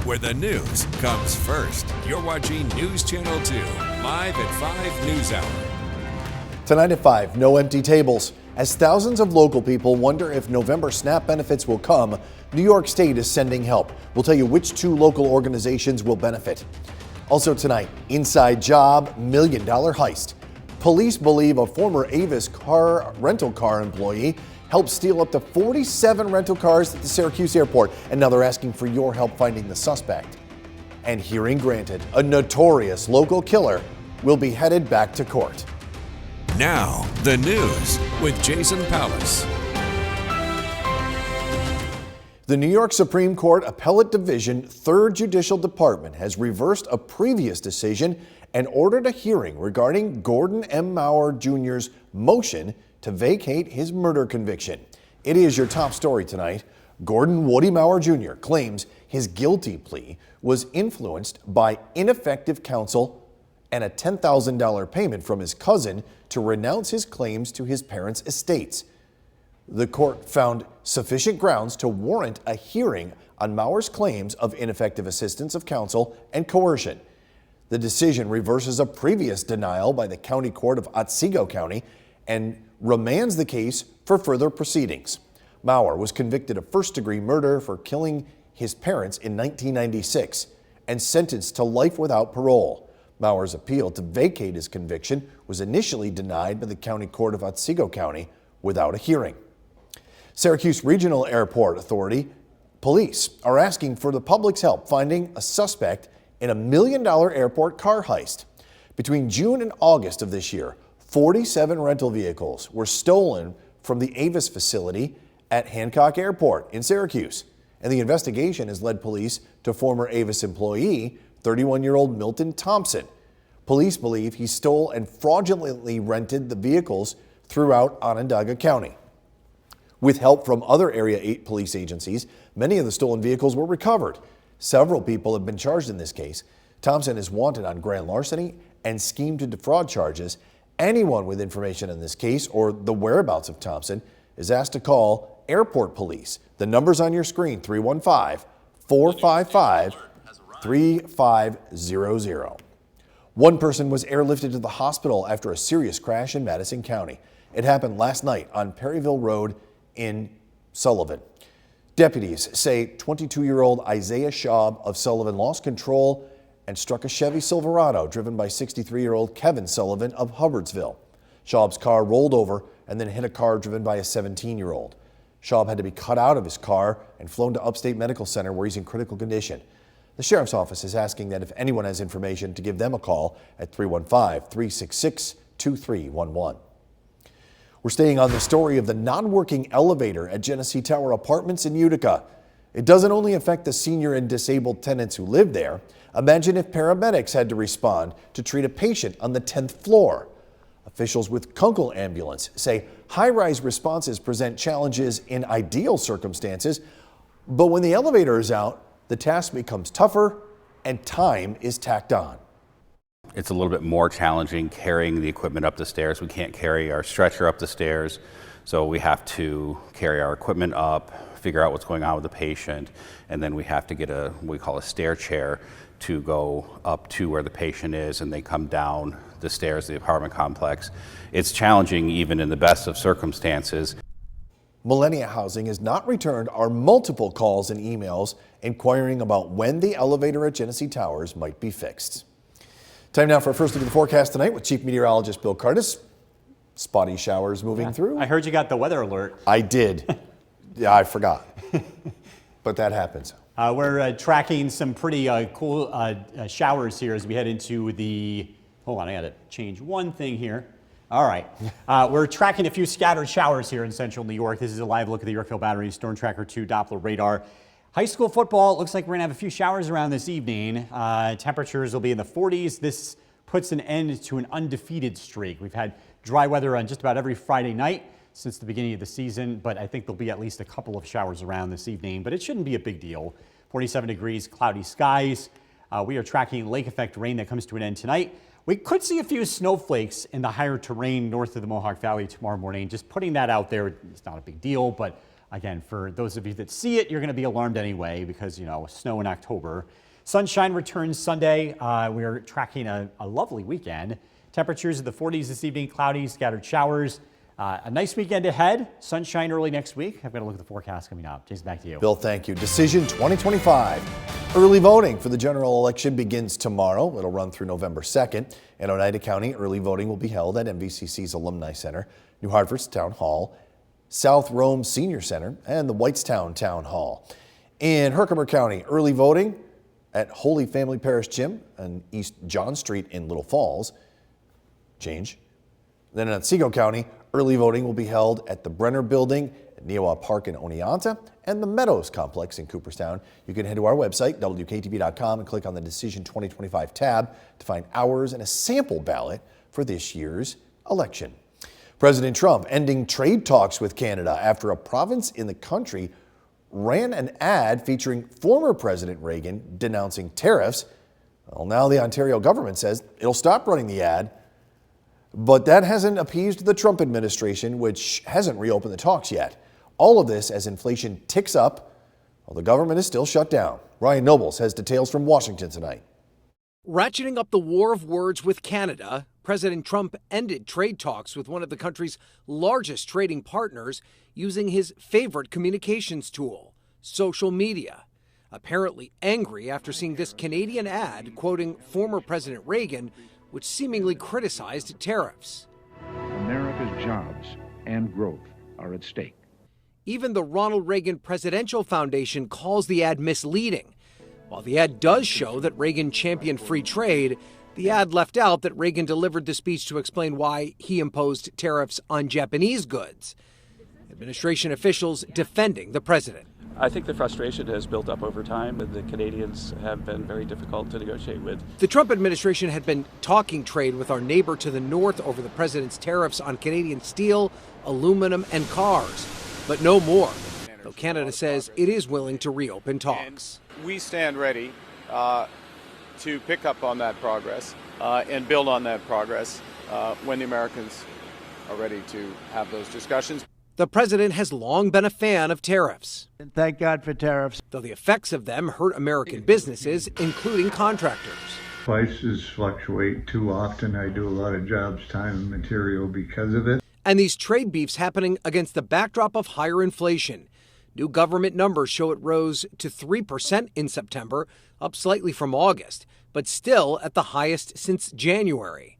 where the news comes first. You're watching News Channel 2, live at 5 News Hour. Tonight at 5, no empty tables. As thousands of local people wonder if November SNAP benefits will come, New York State is sending help. We'll tell you which 2 local organizations will benefit. Also tonight, inside job, $1 million heist. Police believe a former Avis rental car employee helped steal up to 47 rental cars at the Syracuse airport, and now they're asking for your help finding the suspect. And hearing granted, a notorious local killer will be headed back to court. Now, the news with Jason Pallas. The New York Supreme Court Appellate Division 3rd Judicial Department has reversed a previous decision and ordered a hearing regarding Gordon M. Mauer Jr.'s motion to vacate his murder conviction. It is your top story tonight. Gordon Woody Mauer Jr. claims his guilty plea was influenced by ineffective counsel and a $10,000 payment from his cousin to renounce his claims to his parents' estates. The court found sufficient grounds to warrant a hearing on Mauer's claims of ineffective assistance of counsel and coercion. The decision reverses a previous denial by the County Court of Otsego County and remands the case for further proceedings. Mauer was convicted of first-degree murder for killing his parents in 1996 and sentenced to life without parole. Mauer's appeal to vacate his conviction was initially denied by the County Court of Otsego County without a hearing. Syracuse Regional Airport Authority police are asking for the public's help finding a suspect in a $1 million airport car heist. Between June and August of this year, 47 rental vehicles were stolen from the Avis facility at Hancock Airport in Syracuse. And the investigation has led police to former Avis employee, 31-year-old Milton Thompson. Police believe he stole and fraudulently rented the vehicles throughout Onondaga County. With help from other Area 8 police agencies, many of the stolen vehicles were recovered. Several people have been charged in this case. Thompson is wanted on grand larceny and scheme to defraud charges. Anyone with information in this case or the whereabouts of Thompson is asked to call airport police. The number's on your screen, 315-455-3500. One person was airlifted to the hospital after a serious crash in Madison County. It happened last night on Perryville Road in Sullivan. Deputies say 22-year-old Isaiah Schaub of Sullivan lost control and struck a Chevy Silverado driven by 63-year-old Kevin Sullivan of Hubbardsville. Schaub's car rolled over and then hit a car driven by a 17-year-old. Schaub had to be cut out of his car and flown to Upstate Medical Center where he's in critical condition. The sheriff's office is asking that if anyone has information to give them a call at 315-366-2311. We're staying on the story of the non-working elevator at Genesee Tower Apartments in Utica. It doesn't only affect the senior and disabled tenants who live there. Imagine if paramedics had to respond to treat a patient on the 10th floor. Officials with Kunkel Ambulance say high-rise responses present challenges in ideal circumstances, but when the elevator is out, the task becomes tougher and time is tacked on. It's a little bit more challenging carrying the equipment up the stairs. We can't carry our stretcher up the stairs, so we have to carry our equipment up, figure out what's going on with the patient, and then we have to get what we call a stair chair to go up to where the patient is, and they come down the stairs of the apartment complex. It's challenging even in the best of circumstances. Millennia Housing has not returned our multiple calls and emails inquiring about when the elevator at Genesee Towers might be fixed. Time now for a first look at the forecast tonight with Chief Meteorologist Bill Curtis. Spotty showers moving through. I heard you got the weather alert. I did. Yeah, I forgot. But that happens. We're tracking some pretty cool showers here as we head into the, hold on, I gotta change one thing here. All right, we're tracking a few scattered showers here in central New York. This is a live look at the Yorkville Battery Storm Tracker 2 Doppler radar. High school football, it looks like we're gonna have a few showers around this evening. Temperatures will be in the 40s. This puts an end to an undefeated streak. We've had dry weather on just about every Friday night since the beginning of the season, but I think there'll be at least a couple of showers around this evening, but it shouldn't be a big deal. 47 degrees, cloudy skies. We are tracking lake effect rain that comes to an end tonight. We could see a few snowflakes in the higher terrain north of the Mohawk Valley tomorrow morning. Just putting that out there, it's not a big deal, but Again, for those of you that see it, you're going to be alarmed anyway because, you know, snow in October. Sunshine returns Sunday. We're tracking a lovely weekend. Temperatures in the 40s this evening, cloudy, scattered showers. A nice weekend ahead. Sunshine early next week. I've got to look at the forecast coming up. Jason, back to you. Bill, thank you. Decision 2025. Early voting for the general election begins tomorrow. It'll run through November 2nd. In Oneida County, early voting will be held at MVCC's Alumni Center, New Hartford's Town Hall, South Rome Senior Center, and the Whitestown Town Hall. In Herkimer County, early voting at Holy Family Parish Gym on East John Street in Little Falls. Change. Then in Otsego County, early voting will be held at the Brenner Building at Neowa Park in Oneonta and the Meadows Complex in Cooperstown. You can head to our website, WKTV.com, and click on the Decision 2025 tab to find hours and a sample ballot for this year's election. President Trump ending trade talks with Canada after a province in the country ran an ad featuring former President Reagan denouncing tariffs. Well, now the Ontario government says it'll stop running the ad, but that hasn't appeased the Trump administration, which hasn't reopened the talks yet. All of this as inflation ticks up while the government is still shut down. Ryan Nobles has details from Washington tonight. Ratcheting up the war of words with Canada, President Trump ended trade talks with one of the country's largest trading partners using his favorite communications tool, social media. Apparently angry after seeing this Canadian ad quoting former President Reagan, which seemingly criticized tariffs. America's jobs and growth are at stake. Even the Ronald Reagan Presidential Foundation calls the ad misleading. While the ad does show that Reagan championed free trade, the ad left out that Reagan delivered the speech to explain why he imposed tariffs on Japanese goods. Administration officials defending the president. I think the frustration has built up over time. The Canadians have been very difficult to negotiate with. The Trump administration had been talking trade with our neighbor to the north over the president's tariffs on Canadian steel, aluminum, and cars, but no more, though Canada says it is willing to reopen talks. And we stand ready to pick up on that progress and build on that progress when the Americans are ready to have those discussions. The president has long been a fan of tariffs. Thank God for tariffs. Though the effects of them hurt American businesses, including contractors. Prices fluctuate too often. I do a lot of jobs, time, and material because of it. And these trade beefs happening against the backdrop of higher inflation. New government numbers show it rose to 3% in September, up slightly from August, but still at the highest since January.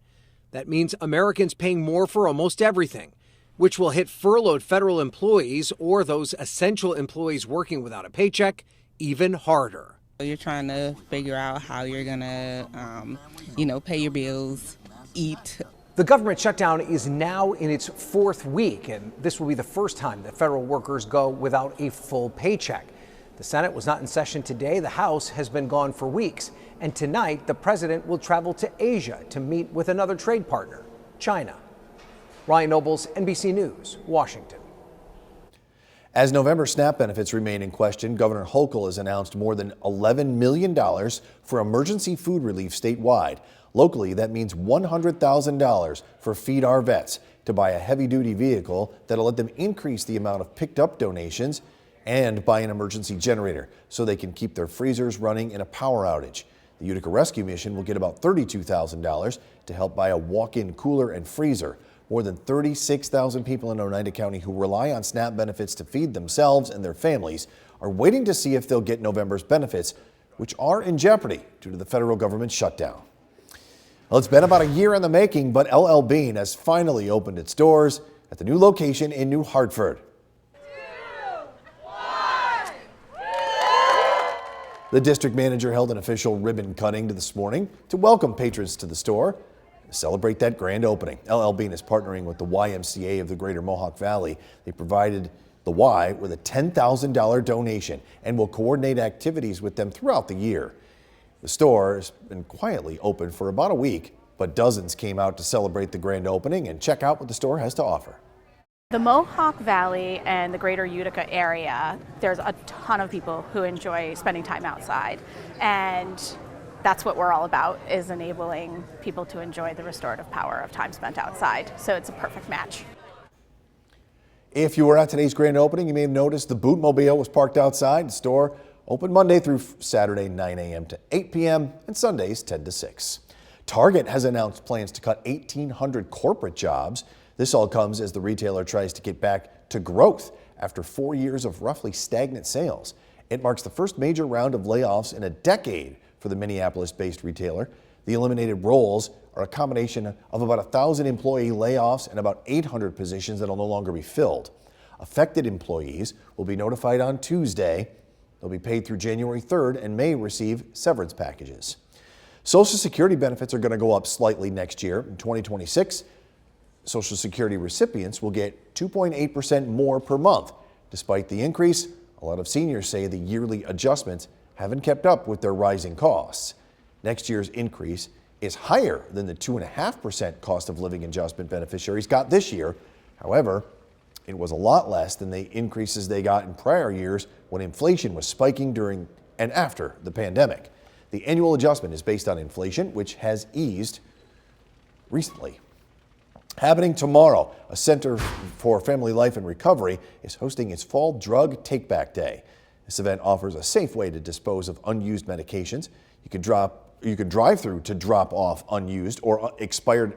That means Americans paying more for almost everything, which will hit furloughed federal employees or those essential employees working without a paycheck even harder. You're trying to figure out how you're going to, pay your bills, eat. The government shutdown is now in its fourth week, and this will be the first time that federal workers go without a full paycheck. The Senate was not in session today. The House has been gone for weeks. And tonight, the president will travel to Asia to meet with another trade partner, China. Ryan Nobles, NBC News, Washington. As November SNAP benefits remain in question, Governor Hochul has announced more than $11 million for emergency food relief statewide. Locally, that means $100,000 for Feed Our Vets to buy a heavy-duty vehicle that'll let them increase the amount of picked-up donations and buy an emergency generator so they can keep their freezers running in a power outage. The Utica Rescue Mission will get about $32,000 to help buy a walk-in cooler and freezer. More than 36,000 people in Oneida County who rely on SNAP benefits to feed themselves and their families are waiting to see if they'll get November's benefits, which are in jeopardy due to the federal government shutdown. Well, it's been about a year in the making, but LL Bean has finally opened its doors at the new location in New Hartford. The district manager held an official ribbon cutting this morning to welcome patrons to the store to celebrate that grand opening. LL Bean is partnering with the YMCA of the Greater Mohawk Valley. They provided the Y with a $10,000 donation and will coordinate activities with them throughout the year. The store has been quietly open for about a week, but dozens came out to celebrate the grand opening and check out what the store has to offer. The Mohawk Valley and the greater Utica area, there's a ton of people who enjoy spending time outside. And that's what we're all about, is enabling people to enjoy the restorative power of time spent outside. So it's a perfect match. If you were at today's grand opening, you may have noticed the Bootmobile was parked outside. The store open Monday through Saturday, 9 a.m. to 8 p.m. and Sundays, 10 to 6. Target has announced plans to cut 1,800 corporate jobs. This all comes as the retailer tries to get back to growth after 4 years of roughly stagnant sales. It marks the first major round of layoffs in a decade for the Minneapolis-based retailer. The eliminated roles are a combination of about 1,000 employee layoffs and about 800 positions that will no longer be filled. Affected employees will be notified on Tuesday. They'll be paid through January 3rd and may receive severance packages. Social Security benefits are going to go up slightly next year. In 2026, Social Security recipients will get 2.8% more per month. Despite the increase, a lot of seniors say the yearly adjustments haven't kept up with their rising costs. Next year's increase is higher than the 2.5% cost of living adjustment beneficiaries got this year. However, it was a lot less than the increases they got in prior years when inflation was spiking during and after the pandemic. The annual adjustment is based on inflation, which has eased recently. Happening tomorrow, a Center for Family Life and Recovery is hosting its Fall Drug Take-Back Day. This event offers a safe way to dispose of unused medications. You can drive through to drop off unused or expired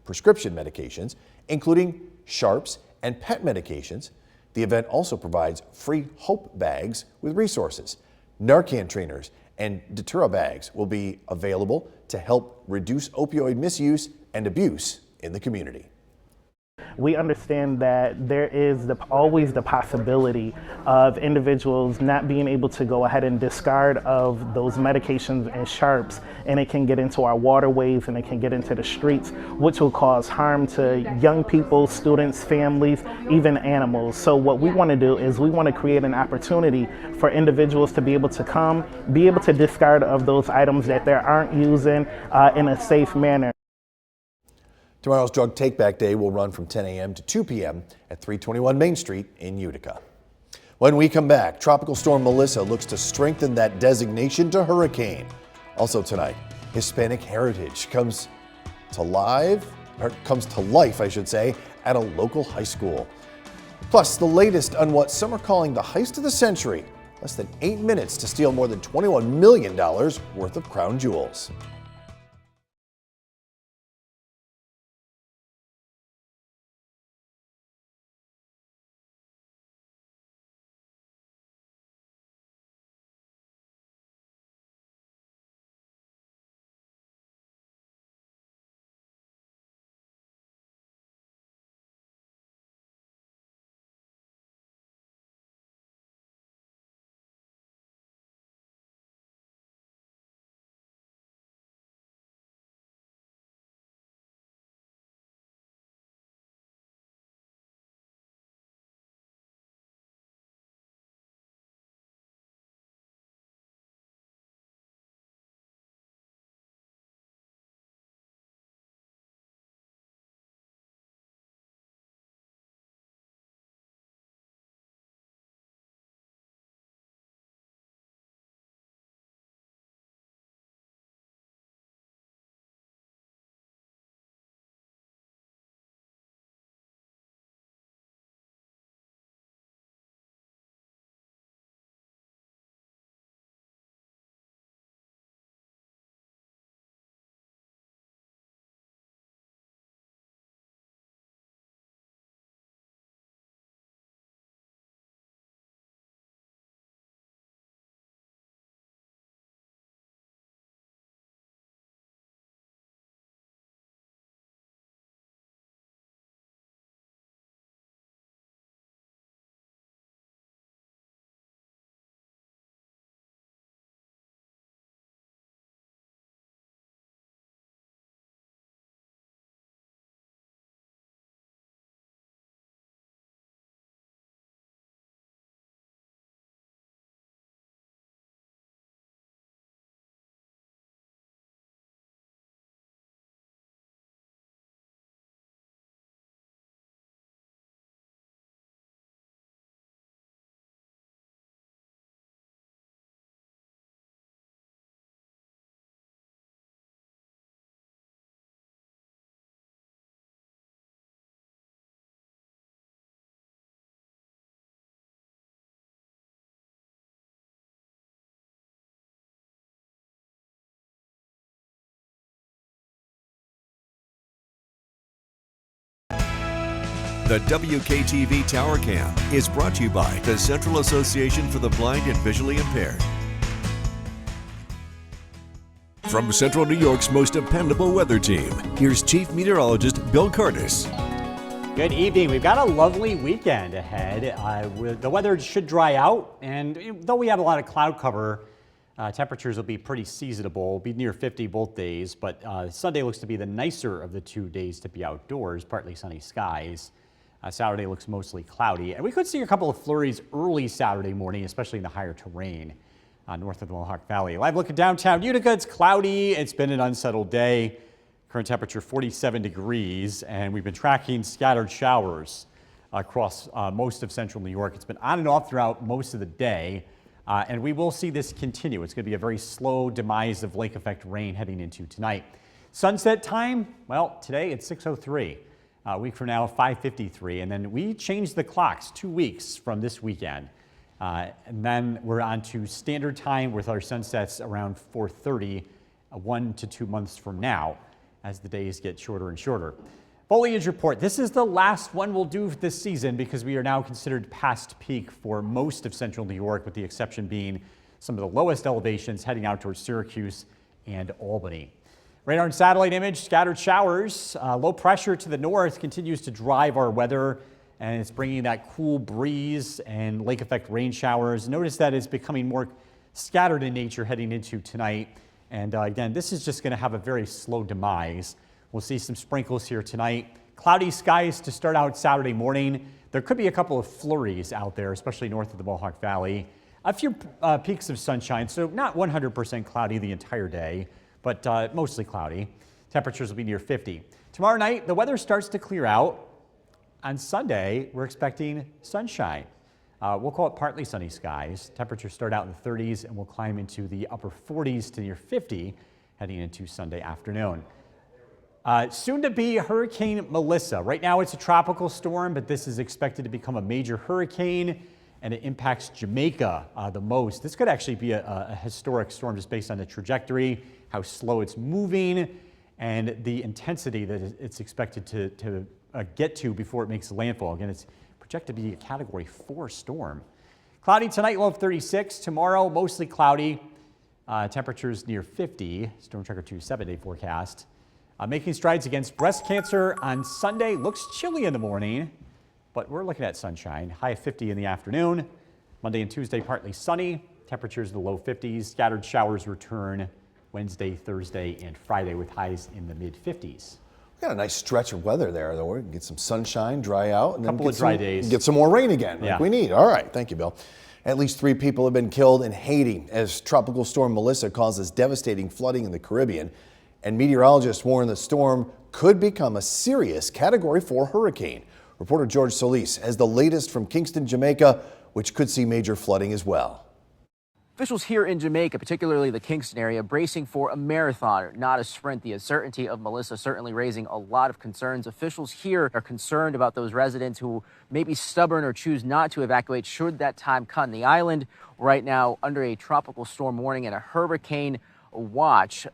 prescription medications, including sharps and pet medications. The event also provides free Hope bags with resources. Narcan trainers and Datura bags will be available to help reduce opioid misuse and abuse in the community. We understand that there is always the possibility of individuals not being able to go ahead and discard of those medications and sharps, and it can get into our waterways and it can get into the streets, which will cause harm to young people, students, families, even animals. So what we want to do is we want to create an opportunity for individuals to be able to come, be able to discard of those items that they aren't using in a safe manner. Tomorrow's Drug Take-Back Day will run from 10 a.m. to 2 p.m. at 321 Main Street in Utica. When we come back, Tropical Storm Melissa looks to strengthen that designation to hurricane. Also tonight, Hispanic heritage comes to life, I should say, at a local high school. Plus, the latest on what some are calling the heist of the century. Less than 8 minutes to steal more than $21 million worth of crown jewels. The WKTV Tower Cam is brought to you by the Central Association for the Blind and Visually Impaired. From Central New York's most dependable weather team, here's Chief Meteorologist Bill Curtis. Good evening. We've got a lovely weekend ahead. The weather should dry out, and though we have a lot of cloud cover, temperatures will be pretty seasonable. Be near 50 both days, but Sunday looks to be the nicer of the 2 days to be outdoors, partly sunny skies. Saturday looks mostly cloudy, and we could see a couple of flurries early Saturday morning, especially in the higher terrain north of the Mohawk Valley. Live look at downtown Utica. It's cloudy. It's been an unsettled day. Current temperature 47 degrees, and we've been tracking scattered showers across most of central New York. It's been on and off throughout most of the day, and we will see this continue. It's going to be a very slow demise of lake effect rain heading into tonight. Sunset time, well, today it's 6:03. A week from now, 5:53, and then we change the clocks 2 weeks from this weekend. And then we're on to standard time with our sunsets around 4:30, 1 to 2 months from now, as the days get shorter and shorter. Foliage report. This is the last one we'll do this season because we are now considered past peak for most of central New York, with the exception being some of the lowest elevations heading out towards Syracuse and Albany. Radar and satellite image, scattered showers. Low pressure to the north continues to drive our weather, and it's bringing that cool breeze and lake effect rain showers. Notice that it's becoming more scattered in nature heading into tonight. And again, this is just going to have a very slow demise. We'll see some sprinkles here tonight. Cloudy skies to start out Saturday morning. There could be a couple of flurries out there, especially north of the Mohawk Valley. A few peaks of sunshine, so not 100% cloudy the entire day, but mostly cloudy. Temperatures will be near 50. Tomorrow night, the weather starts to clear out. On Sunday, we're expecting sunshine. We'll call it partly sunny skies. Temperatures start out in the 30s and will climb into the upper 40s to near 50 heading into Sunday afternoon. Soon to be Hurricane Melissa. Right now it's a tropical storm, but this is expected to become a major hurricane, and it impacts Jamaica the most. This could actually be a historic storm just based on the trajectory, how slow it's moving, and the intensity that it's expected to get to before it makes landfall. Again, it's projected to be a Category 4 storm. Cloudy tonight, low of 36. Tomorrow, mostly cloudy. Temperatures near 50. Storm Tracker 2 7-day forecast. Making strides against breast cancer on Sunday. Looks chilly in the morning, but we're looking at sunshine. High of 50 in the afternoon. Monday and Tuesday, partly sunny. Temperatures in the low 50s. Scattered showers return Wednesday, Thursday, and Friday with highs in the mid 50s. Got a nice stretch of weather there, though. We can get some sunshine, dry out, and then couple of dry days. Get some more rain again, like Yeah. we need. All right, thank you, Bill. At least 3 people have been killed in Haiti as Tropical Storm Melissa causes devastating flooding in the Caribbean. And meteorologists warn the storm could become a serious Category 4 hurricane. Reporter George Solis has the latest from Kingston, Jamaica, which could see major flooding as well. Officials here in Jamaica, particularly the Kingston area, bracing for a marathon, not a sprint. The uncertainty of Melissa certainly raising a lot of concerns. Officials here are concerned about those residents who may be stubborn or choose not to evacuate should that time come. The island right now under a tropical storm warning and a hurricane watch.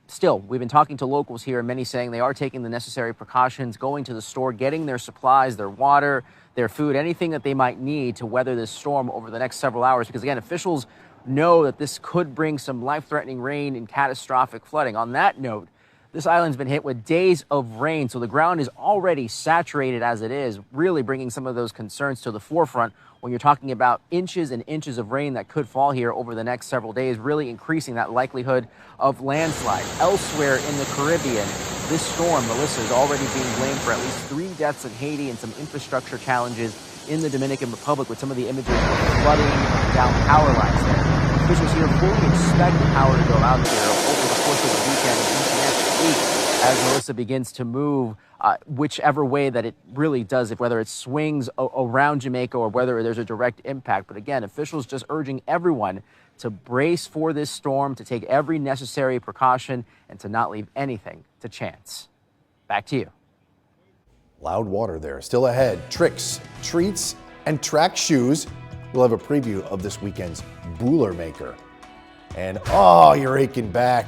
Still, we've been talking to locals here, many saying they are taking the necessary precautions, going to the store, getting their supplies, their water, their food, anything that they might need to weather this storm over the next several hours. Because again, officials know that this could bring some life-threatening rain and catastrophic flooding. On that note, this island's been hit with days of rain, so the ground is already saturated as it is, really bringing some of those concerns to the forefront when you're talking about inches and inches of rain that could fall here over the next several days, really increasing that likelihood of landslide. Elsewhere in the Caribbean, this storm, Melissa, is already being blamed for at least 3 deaths in Haiti and some infrastructure challenges in the Dominican Republic, with some of the images of flooding down power lines there. Officials here fully expect the power to go out there over the course of the weekend and into next week as Melissa begins to move whichever way that it really does, whether it swings around Jamaica or whether there's a direct impact. But again, officials just urging everyone to brace for this storm, to take every necessary precaution, and to not leave anything to chance. Back to you. Loud water there. Still ahead, tricks, treats, and track shoes. We'll have a preview of this weekend's Boolermaker. And oh, you're aching back.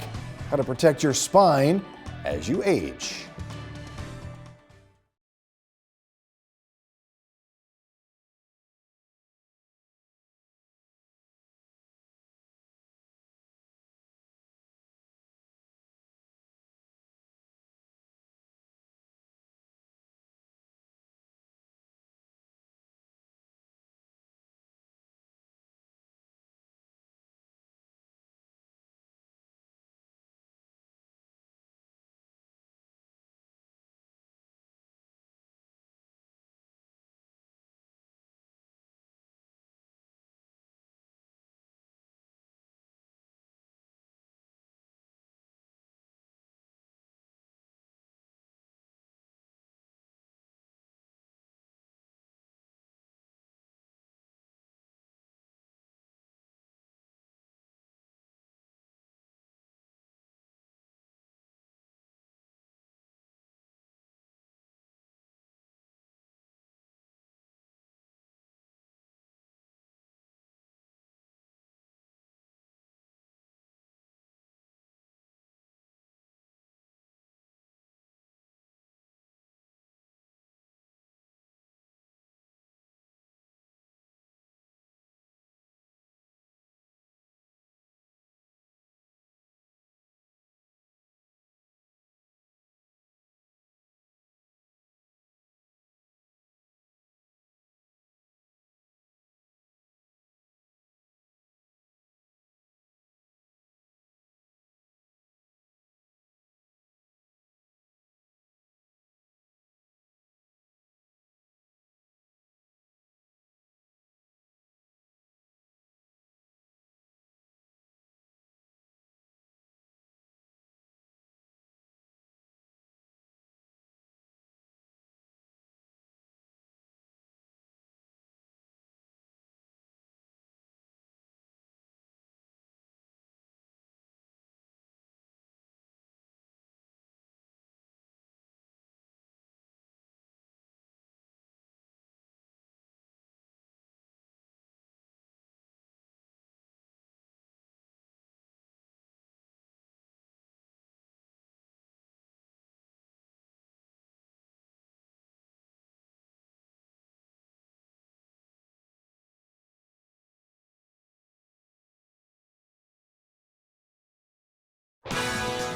How to protect your spine as you age.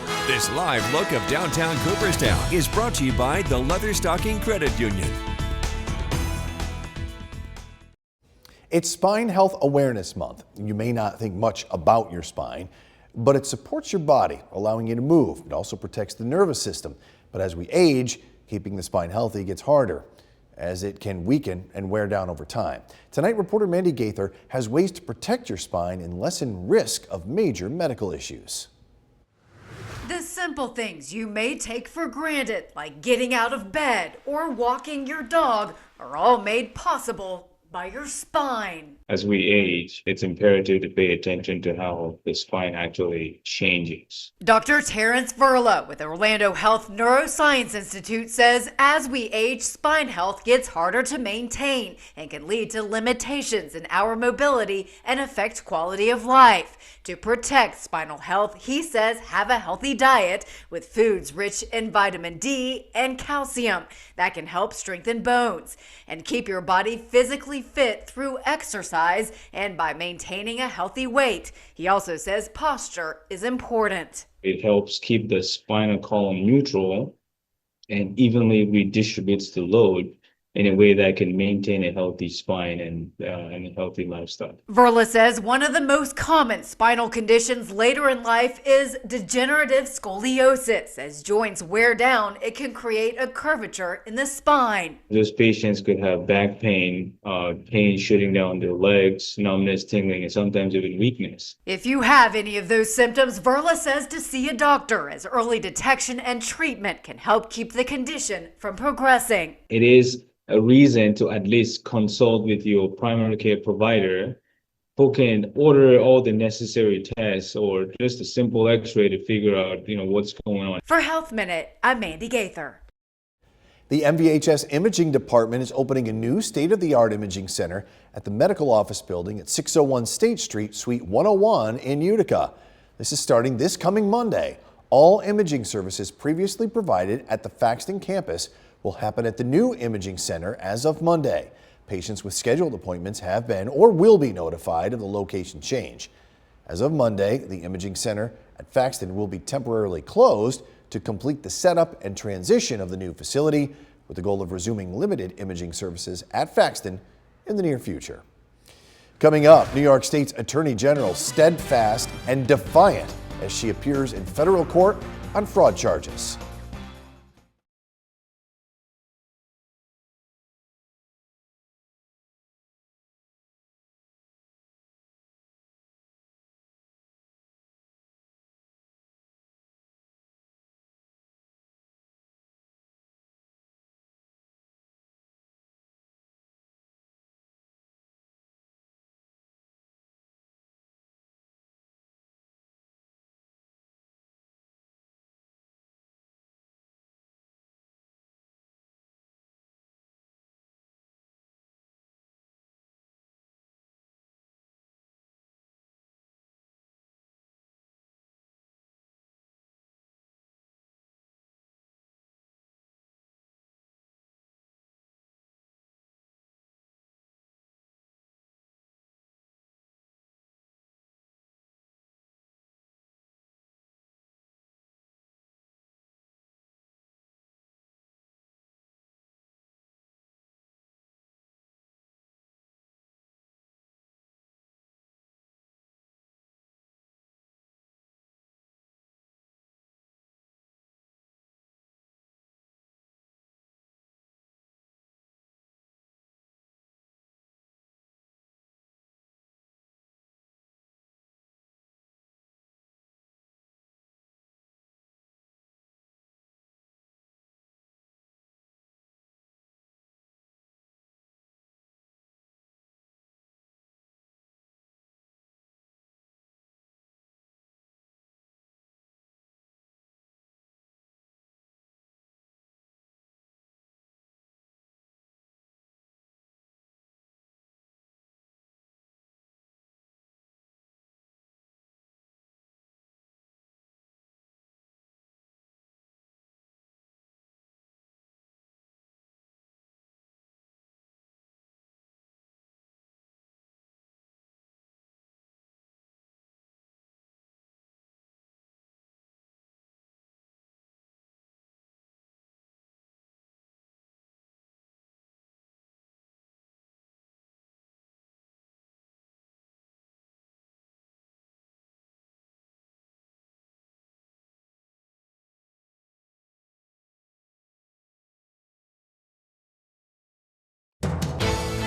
This live look of downtown Cooperstown is brought to you by the Leatherstocking Credit Union. It's Spine Health Awareness Month. You may not think much about your spine, but it supports your body, allowing you to move. It also protects the nervous system. But as we age, keeping the spine healthy gets harder, as it can weaken and wear down over time. Tonight, reporter Mandy Gaither has ways to protect your spine and lessen risk of major medical issues. The simple things you may take for granted, like getting out of bed or walking your dog, are all made possible by your spine. As we age, it's imperative to pay attention to how the spine actually changes. Dr. Terrence Verla with the Orlando Health Neuroscience Institute says as we age, spine health gets harder to maintain and can lead to limitations in our mobility and affect quality of life. To protect spinal health, he says have a healthy diet with foods rich in vitamin D and calcium that can help strengthen bones and keep your body physically fit through exercise and by maintaining a healthy weight. He also says posture is important. It helps keep the spinal column neutral and evenly redistributes the load in a way that can maintain a healthy spine and a healthy lifestyle. Verla says one of the most common spinal conditions later in life is degenerative scoliosis. As joints wear down, it can create a curvature in the spine. Those patients could have back pain, pain shooting down their legs, numbness, tingling, and sometimes even weakness. If you have any of those symptoms, Verla says to see a doctor, as early detection and treatment can help keep the condition from progressing. It is a reason to at least consult with your primary care provider, who can order all the necessary tests or just a simple x-ray to figure out, what's going on. For Health Minute, I'm Mandy Gaither. The MVHS Imaging Department is opening a new state-of-the-art imaging center at the Medical Office Building at 601 State Street, Suite 101 in Utica. This is starting this coming Monday. All imaging services previously provided at the Faxton campus will happen at the new imaging center as of Monday. Patients with scheduled appointments have been or will be notified of the location change. As of Monday, the imaging center at Faxton will be temporarily closed to complete the setup and transition of the new facility, with the goal of resuming limited imaging services at Faxton in the near future. Coming up, New York State's Attorney General steadfast and defiant as she appears in federal court on fraud charges.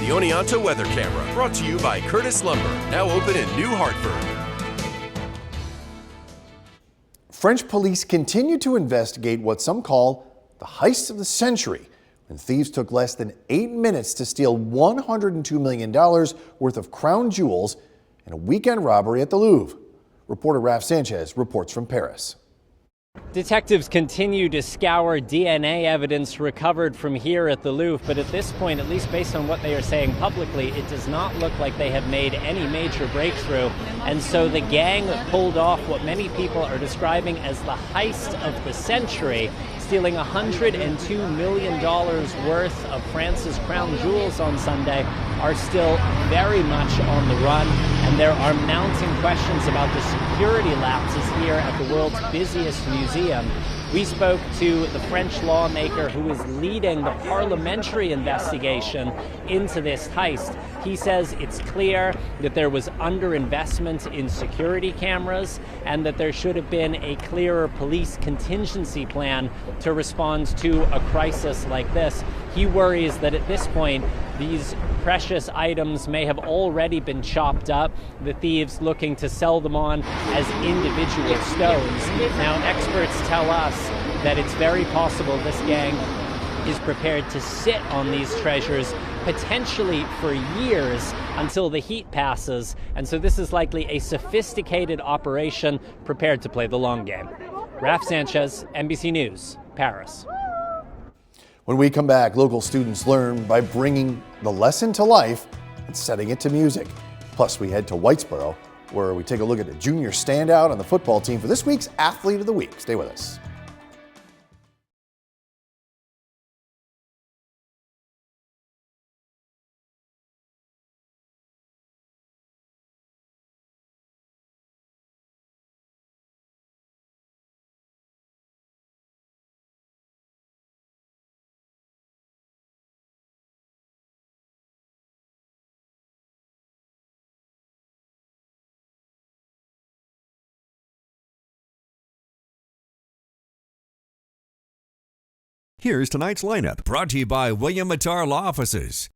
Oneonta weather camera, brought to you by Curtis Lumber, now open in New Hartford. French police continue to investigate what some call the heist of the century, when thieves took less than 8 minutes to steal $102 million worth of crown jewels in a weekend robbery at the Louvre. Reporter Raf Sanchez reports from Paris. Detectives continue to scour DNA evidence recovered from here at the Louvre, but at this point, at least based on what they are saying publicly, it does not look like they have made any major breakthrough. And so the gang pulled off what many people are describing as the heist of the century, stealing $102 million worth of France's crown jewels on Sunday, are still very much on the run, and there are mounting questions about the security lapses here at the world's busiest museum. We spoke to the French lawmaker who is leading the parliamentary investigation into this heist. He says it's clear that there was underinvestment in security cameras and that there should have been a clearer police contingency plan to respond to a crisis like this. He worries that at this point, these precious items may have already been chopped up, the thieves looking to sell them on as individual stones. Now, experts tell us that it's very possible this gang is prepared to sit on these treasures potentially for years until the heat passes, and so this is likely a sophisticated operation prepared to play the long game. Raf Sanchez, NBC News, Paris. When we come back, local students learn by bringing the lesson to life and setting it to music. Plus, we head to Whitesboro, where we take a look at a junior standout on the football team for this week's Athlete of the Week. Stay with us. Here's tonight's lineup, brought to you by William Mattar Law Offices.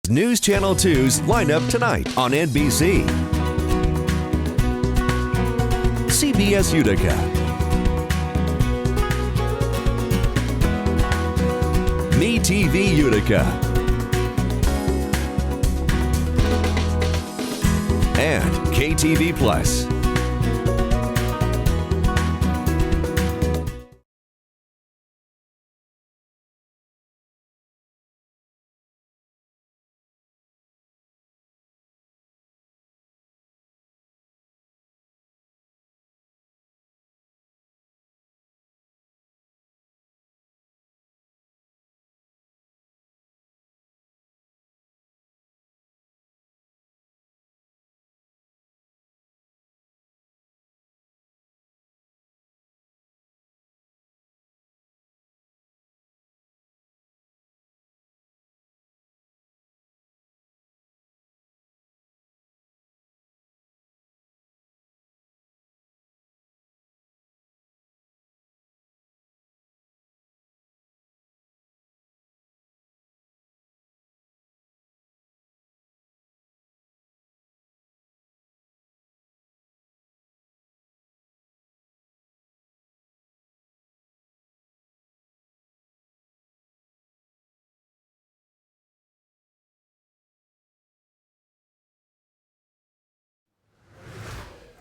News Channel 2's lineup tonight on NBC. CBS Utica. MeTV Utica. And KTV Plus.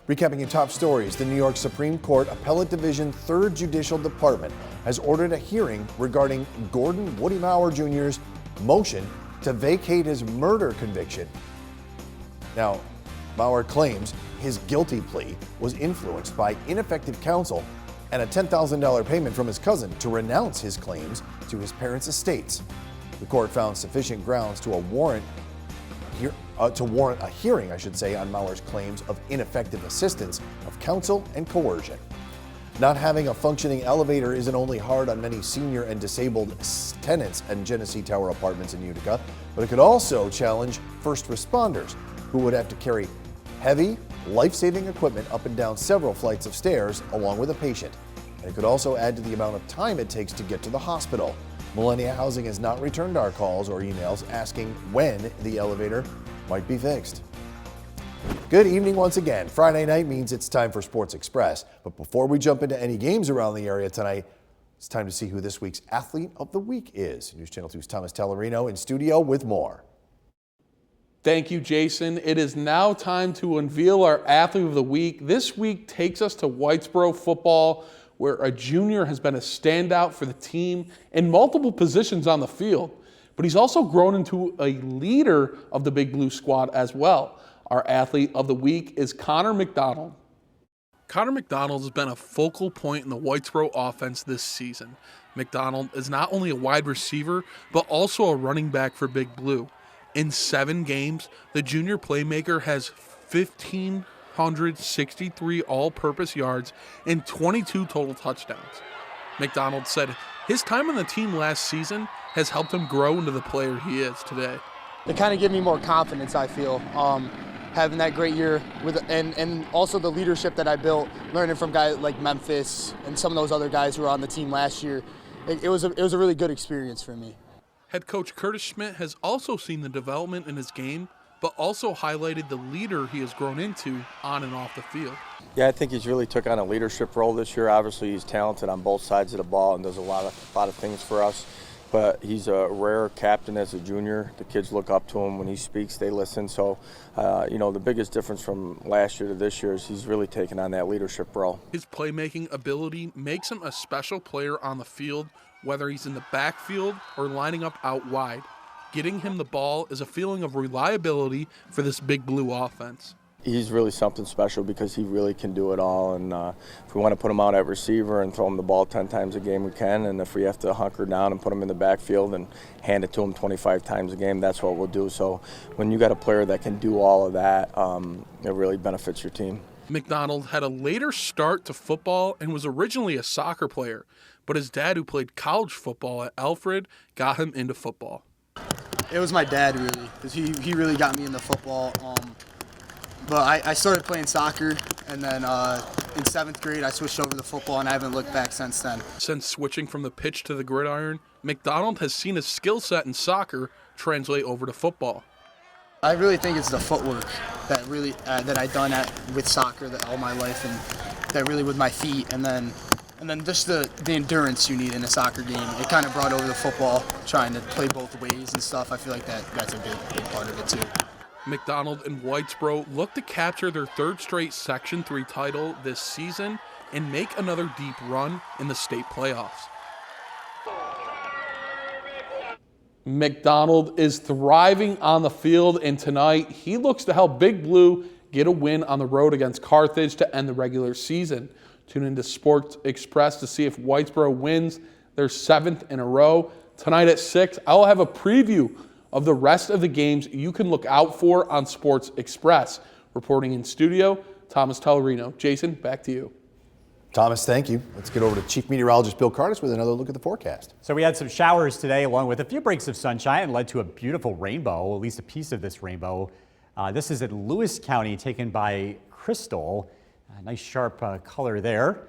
Recapping your top stories, the New York Supreme Court Appellate Division 3rd Judicial Department has ordered a hearing regarding Gordon Woody Mauer Jr.'s motion to vacate his murder conviction. Now, Mauer claims his guilty plea was influenced by ineffective counsel and a $10,000 payment from his cousin to renounce his claims to his parents' estates. The court found sufficient grounds to warrant a hearing, on Mauer's claims of ineffective assistance of counsel and coercion. Not having a functioning elevator isn't only hard on many senior and disabled tenants in Genesee Tower apartments in Utica, but it could also challenge first responders who would have to carry heavy, life-saving equipment up and down several flights of stairs along with a patient. And it could also add to the amount of time it takes to get to the hospital. Millennia Housing has not returned our calls or emails asking when the elevator might be fixed. Good evening once again. Friday night means it's time for Sports Express. But before we jump into any games around the area tonight, it's time to see who this week's Athlete of the Week is. News Channel 2's Thomas Tellerino in studio with more. Thank you, Jason. It is now time to unveil our Athlete of the Week. This week takes us to Whitesboro football, where a junior has been a standout for the team in multiple positions on the field. But he's also grown into a leader of the Big Blue squad as well. Our Athlete of the Week is Connor McDonald. Connor McDonald has been a focal point in the Whitesboro offense this season. McDonald is not only a wide receiver, but also a running back for Big Blue. In 7 games, the junior playmaker has 1,563 all-purpose yards and 22 total touchdowns. McDonald said his time on the team last season has helped him grow into the player he is today. It kind of gave me more confidence, I feel, having that great year with, and also the leadership that I built, learning from guys like Memphis and some of those other guys who were on the team last year. It was a really good experience for me. Head coach Curtis Schmidt has also seen the development in his game, but also highlighted the leader he has grown into on and off the field. Yeah, I think he's really took on a leadership role this year. Obviously, he's talented on both sides of the ball and does a lot of things for us. But he's a rare captain as a junior. The kids look up to him. When he speaks, they listen. So, the biggest difference from last year to this year is he's really taken on that leadership role. His playmaking ability makes him a special player on the field, whether he's in the backfield or lining up out wide. Getting him the ball is a feeling of reliability for this Big Blue offense. He's really something special because he really can do it all. And if we want to put him out at receiver and throw him the ball 10 times a game, we can. And if we have to hunker down and put him in the backfield and hand it to him 25 times a game, that's what we'll do. So when you got a player that can do all of that, it really benefits your team. McDonald had a later start to football and was originally a soccer player, but his dad, who played college football at Alfred, got him into football. It was my dad, really, because he really got me into football. But I started playing soccer, and then in 7th grade I switched over to football, and I haven't looked back since then. Since switching from the pitch to the gridiron, McDonald has seen his skill set in soccer translate over to football. I really think it's the footwork that really that I've done with soccer all my life, and that really with my feet, and then just the endurance you need in a soccer game. It kind of brought over the football, trying to play both ways and stuff. I feel like that's a big part of it too. McDonald and Whitesboro look to capture their 3rd straight Section 3 title this season and make another deep run in the state playoffs. McDonald is thriving on the field, and tonight he looks to help Big Blue get a win on the road against Carthage to end the regular season. Tune into Sports Express to see if Whitesboro wins their 7th in a row. Tonight at 6, I'll have a preview of the rest of the games you can look out for on Sports Express. Reporting in studio, Thomas Tellerino. Jason, back to you. Thomas, thank you. Let's get over to Chief Meteorologist Bill Curtis with another look at the forecast. So we had some showers today, along with a few breaks of sunshine, and led to a beautiful rainbow, at least a piece of this rainbow. This is at Lewis County, taken by Crystal. A nice sharp color there.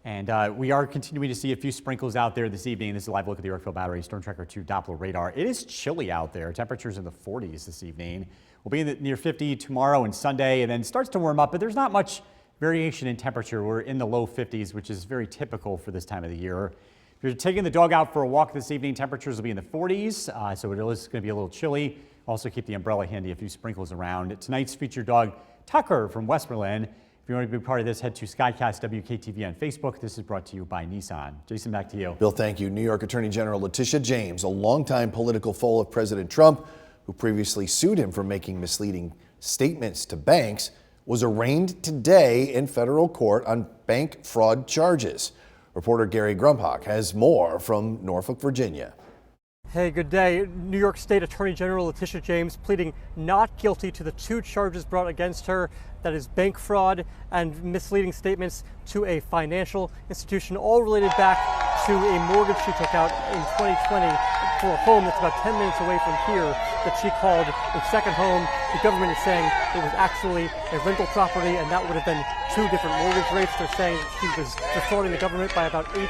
And we are continuing to see a few sprinkles out there this evening. This is a live look at the Yorkville Battery Storm Tracker 2 Doppler radar. It is chilly out there. Temperatures in the 40s this evening. We'll be near 50 tomorrow and Sunday, and then it starts to warm up, but there's not much variation in temperature. We're in the low 50s, which is very typical for this time of the year. If you're taking the dog out for a walk this evening, temperatures will be in the 40s, so it is going to be a little chilly. Also keep the umbrella handy, a few sprinkles around. Tonight's featured dog, Tucker from Westmoreland. If you want to be part of this, head to Skycast WKTV on Facebook. This is brought to you by Nissan. Jason, back to you. Bill, thank you. New York Attorney General Letitia James, a longtime political foe of President Trump, who previously sued him for making misleading statements to banks, was arraigned today in federal court on bank fraud charges. Reporter Gary Grumhock has more from Norfolk, Virginia. Hey, good day. New York State Attorney General Letitia James pleading not guilty to the 2 charges brought against her, that is bank fraud and misleading statements to a financial institution, all related back to a mortgage she took out in 2020 for a home that's about 10 minutes away from here that she called a second home. The government is saying it was actually a rental property, and that would have been 2 different mortgage rates. They're saying she was defrauding the government by about $18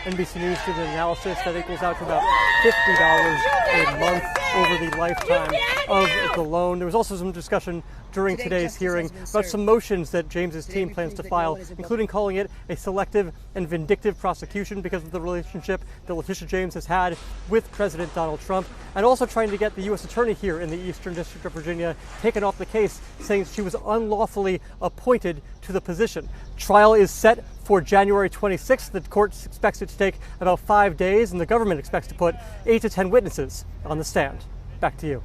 NBC News did an analysis that equals out to about $50 a month over the lifetime of the loan. There was also some discussion during today's hearing about some motions that James's team plans to file, including calling it a selective and vindictive prosecution because of the relationship that Letitia James has had with President Donald Trump, and also trying to get the U.S. Attorney here in the Eastern District of Virginia taken off the case, saying she was unlawfully appointed to the position. Trial is set for January 26th. The court expects it to take about 5 days, and the government expects to put 8 to 10 witnesses on the stand. Back to you.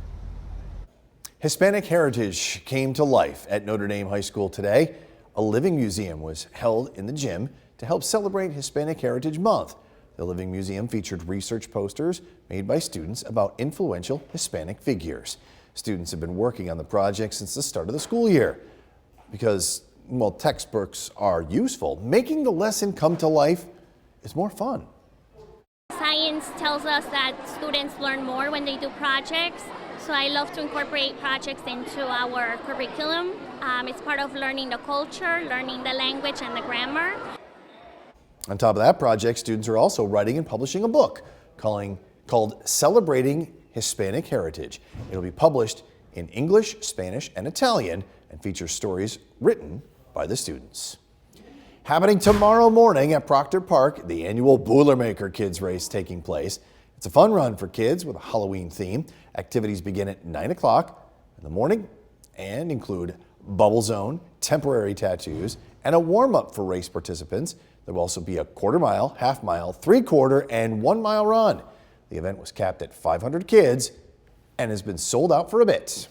Hispanic heritage came to life at Notre Dame High School today. A living museum was held in the gym to help celebrate Hispanic Heritage Month. The Living Museum featured research posters made by students about influential Hispanic figures. Students have been working on the project since the start of the school year. Because, while textbooks are useful, making the lesson come to life is more fun. Science tells us that students learn more when they do projects, so I love to incorporate projects into our curriculum. It's part of learning the culture, learning the language and the grammar. On top of that project, students are also writing and publishing a book called Celebrating Hispanic Heritage. It'll be published in English, Spanish, and Italian and features stories written by the students. Happening tomorrow morning at Proctor Park, the annual Boolermaker Kids Race taking place. It's a fun run for kids with a Halloween theme. Activities begin at 9 o'clock in the morning and include bubble zone, temporary tattoos, and a warm-up for race participants. There will also be a quarter-mile, half-mile, three-quarter, and 1 mile run. The event was capped at 500 kids and has been sold out for a bit.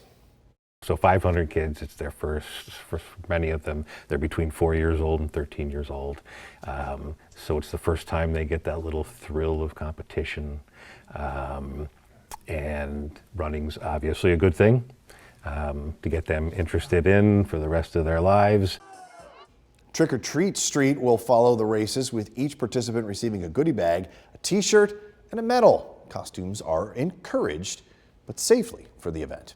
So 500 kids, it's their first, for many of them, they're between 4 years old and 13 years old. So it's the first time they get that little thrill of competition. And running's obviously a good thing to get them interested in for the rest of their lives. Trick or Treat Street will follow the races, with each participant receiving a goodie bag, a t-shirt, and a medal. Costumes are encouraged, but safely for the event.